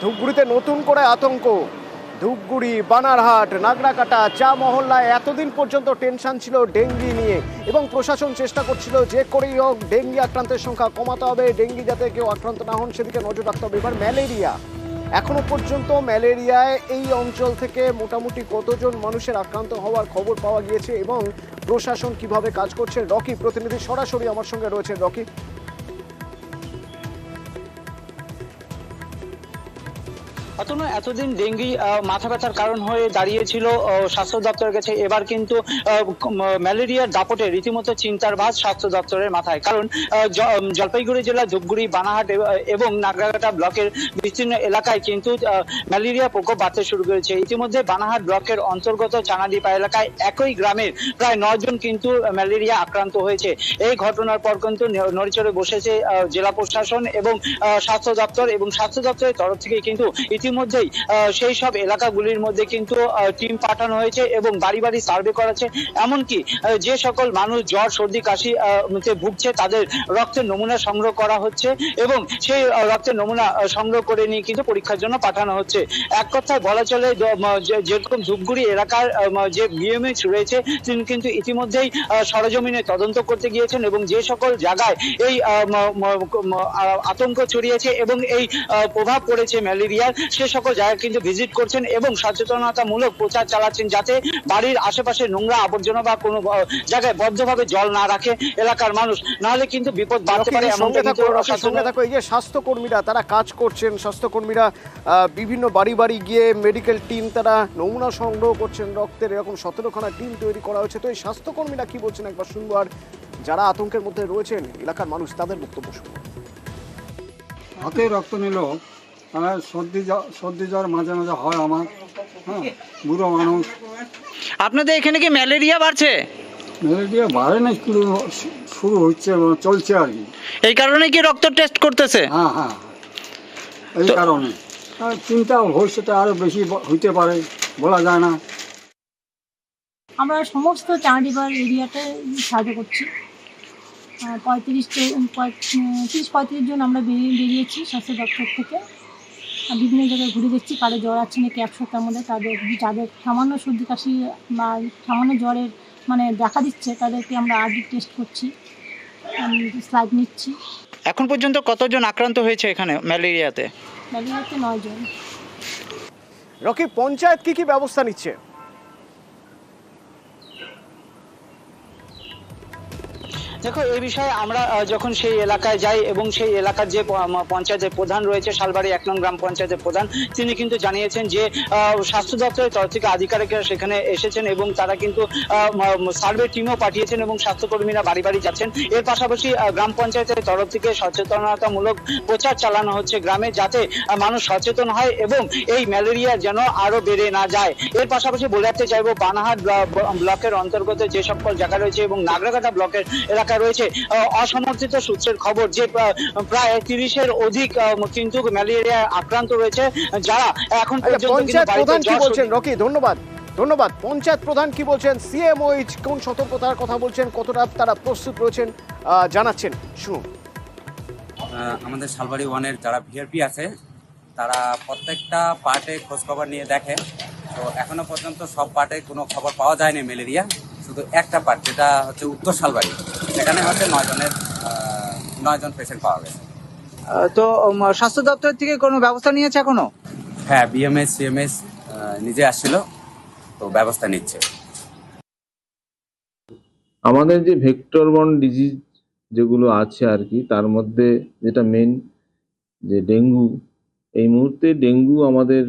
ধূপগুড়িতে নতুন করে আতঙ্ক। ধূপগুড়ি, বানারহাট, নাগরাকাটা, চা মহল্লায় এতদিন পর্যন্ত টেনশন ছিল ডেঙ্গি নিয়ে এবং প্রশাসন চেষ্টা করছিল যে করেই হোক ডেঙ্গি আক্রান্তের সংখ্যা কমাতে হবে, ডেঙ্গি যাতে কেউ আক্রান্ত না হন সেদিকে নজর রাখতে হবে। এবার ম্যালেরিয়া, এখনো পর্যন্ত ম্যালেরিয়ায় এই অঞ্চল থেকে মোটামুটি কতজন মানুষের আক্রান্ত হওয়ার খবর পাওয়া গিয়েছে এবং প্রশাসন কিভাবে কাজ করছে, রকি প্রতিনিধি সরাসরি আমার সঙ্গে রয়েছে। রকি, এতদিন ডেঙ্গি মাথা ব্যথার কারণ হয়ে দাঁড়িয়েছিল স্বাস্থ্য দপ্তরের কাছে। এবার কিন্তু ম্যালেরিয়ার দাপটে রীতিমতো চিন্তার ভাঁজ স্বাস্থ্য দপ্তরের মাথায়। কারণ জলপাইগুড়ি জেলার ধূপগুড়ি, বানারহাট এবং নাগরাকাটা ব্লকের বিস্তীর্ণ এলাকায় কিন্তু ম্যালেরিয়া প্রকোপ বাড়তে শুরু করেছে। ইতিমধ্যে বানারহাট ব্লকের অন্তর্গত চানাডিপা এলাকায় একই গ্রামের প্রায় 9 জন কিন্তু ম্যালেরিয়া আক্রান্ত হয়েছে। এই ঘটনার পর কিন্তু নড়েচড়ে বসেছে জেলা প্রশাসন এবং স্বাস্থ্য দপ্তর, এবং স্বাস্থ্য দপ্তরের তরফ থেকে কিন্তু ইতিমধ্যেই সেই সব এলাকাগুলির মধ্যে কিন্তু টিম পাঠানো হয়েছে এবং বাড়ি বাড়ি সার্ভে করাচ্ছে। এমনকি যে সকল মানুষ জ্বর, সর্দি, কাশি ভুগছে তাদের রক্তের নমুনা সংগ্রহ করা হচ্ছে এবং সেই রক্তের নমুনা সংগ্রহ করে নিয়ে কিন্তু পরীক্ষার জন্য পাঠানো হচ্ছে। এক কথায় বলা চলে যেরকম ধূপগুড়ি এলাকার যে বিএমএইচ রয়েছে তিনি কিন্তু ইতিমধ্যেই সরেজমিনে তদন্ত করতে গিয়েছেন এবং যে সকল জায়গায় এই আতঙ্ক ছড়িয়েছে এবং এই প্রভাব পড়েছে ম্যালেরিয়ার, সে সকল জায়গা কিন্তু ভিজিট করছেন এবং সচেতনতামূলক প্রচার চালাচ্ছেন যাতে বাড়ির আশেপাশে নোংরা আবর্জনা বা কোনো জায়গায় বদ্ধভাবে জল না রাখে এলাকার মানুষ, নাহলে কিন্তু বিপদ বাড়তে পারে। সঙ্গে থাকো, এই যে স্বাস্থ্যকর্মীরা তারা কাজ করছেন, স্বাস্থ্যকর্মীরা বিভিন্ন বাড়ি বাড়ি গিয়ে মেডিকেল টিম তারা নমুনা সংগ্রহ করছেন রক্তের, এরকম 17খানা টিম তৈরি করা হয়েছে। তো এই স্বাস্থ্যকর্মীরা কি বলছেন একবার শুনবো, আর যারা আতঙ্কের মধ্যে রয়েছেন এলাকার মানুষ তাদের বক্তব্য শুনবো। হাতে রক্ত নিল, সর্দি জ্বর মাঝে মাঝে হয় আমার। হ্যাঁ, বুড়ো মানুষ। আপনাদের এখানে কি ম্যালেরিয়া বাড়ছে? ম্যালেরিয়া বাড়ে না, শুরু হচ্ছে, চলছে আর কি। এই কারণে কি রক্ত টেস্ট করতেছে? হ্যাঁ হ্যাঁ, এই কারণে চিন্তা ভবিষ্যতে আরো বেশি হইতে পারে, বলা যায় না। আমরা সমস্ত চাঁদিবার এরিয়াতে সাহায্য করছি। 35 জন আমরা বেরিয়েছি স্বাস্থ্য দপ্তর থেকে। বিভিন্ন জায়গায় ঘুরে দেখছি কারো জ্বর আছে নাকি 100টার মধ্যে, যাদের সামান্য সর্দি কাশি বা সামান্য জ্বরের দেখা দিচ্ছে তাদেরকে আমরা আরডি টেস্ট করছি, স্লাইড নিচ্ছি। এখন পর্যন্ত কতজন আক্রান্ত হয়েছে এখানে ম্যালেরিয়াতে? 9 জন। রকি, পঞ্চায়েত কি ব্যবস্থা নিচ্ছে? দেখো, এই বিষয়ে আমরা যখন সেই এলাকায় যাই এবং সেই এলাকার যে পঞ্চায়েতের প্রধান রয়েছে, শালবাড়ি 1 নং গ্রাম পঞ্চায়েতের প্রধান, তিনি কিন্তু জানিয়েছেন যে স্বাস্থ্য দপ্তরের তরফ থেকে আধিকারিকরা সেখানে এসেছেন এবং তারা কিন্তু সার্ভে টিমও পাঠিয়েছেন এবং স্বাস্থ্যকর্মীরা বাড়ি বাড়ি যাচ্ছেন। এর পাশাপাশি গ্রাম পঞ্চায়েতের তরফ থেকে সচেতনতামূলক প্রচার চালানো হচ্ছে গ্রামে, যাতে মানুষ সচেতন হয় এবং এই ম্যালেরিয়া যেন আরো বেড়ে না যায়। এর পাশাপাশি বলে রাখতে চাইবো, বানারহাট ব্লকের অন্তর্গত যে সকল জায়গা রয়েছে এবং নাগরাকাটা ব্লকের এলাকা রয়েছে, অসমর্থিত সূত্রের খবর যে প্রায় 30-এর অধিক কিন্তু ম্যালেরিয়া আক্রান্ত রয়েছে, যারা এখন পর্যন্ত। পঞ্চায়েত প্রধান কি বলছেন রকি? ধন্যবাদ। পঞ্চায়েত প্রধান কি বলছেন, সিএমওইচ কোন সতর্কতার কথা বলছেন, কতটা তারা প্রস্তুত রয়েছেন জানাচ্ছেন, শুনুন। আমাদের শালবাড়ি 1-এর যারা ভিআরপি আছে তারা প্রত্যেকটা পার্টে খোঁজখবর নিয়ে দেখে। তো এখনো পর্যন্ত সব পার্টে কোনো খবর পাওয়া যায়নি ম্যালেরিয়া, শুধু একটা পার্ট যেটা হচ্ছে উত্তর শালবাড়ি, সেখানে হচ্ছে 9 জন পেশেন্ট পাওয়া গেছে। তো স্বাস্থ্য দপ্তর থেকে কোনো ব্যবস্থা নিয়েছে এখনো? হ্যাঁ, বিএমএস সিএমএস নিজে আসছিল, তো ব্যবস্থা নিচ্ছে। আমাদের যে ভেক্টর বর্ন ডিজিজ যেগুলো আছে আর কি, তার মধ্যে যেটা মেন যে ডেঙ্গু, এই মুহূর্তে ডেঙ্গু আমাদের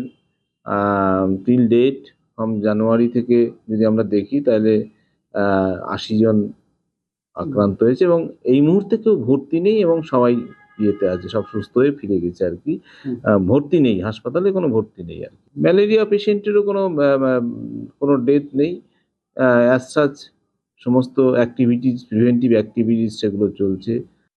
টিল ডেট জানুয়ারি থেকে যদি আমরা দেখি তাহলে 80 জন আক্রান্ত হয়েছে এবং এই মুহূর্তে কেউ ভর্তি নেই এবং সবাই ইয়েতে আছে, সব সুস্থ হয়ে ফিরে গেছে আর কি। ভর্তি নেই, হাসপাতালে কোনো ভর্তি নেই আর কি। ম্যালেরিয়া পেশেন্টেরও কোনো ডেথ নেই অ্যাজ সাচ। সমস্ত অ্যাক্টিভিটিস, প্রিভেন্টিভ অ্যাক্টিভিটিস সেগুলো চলছে।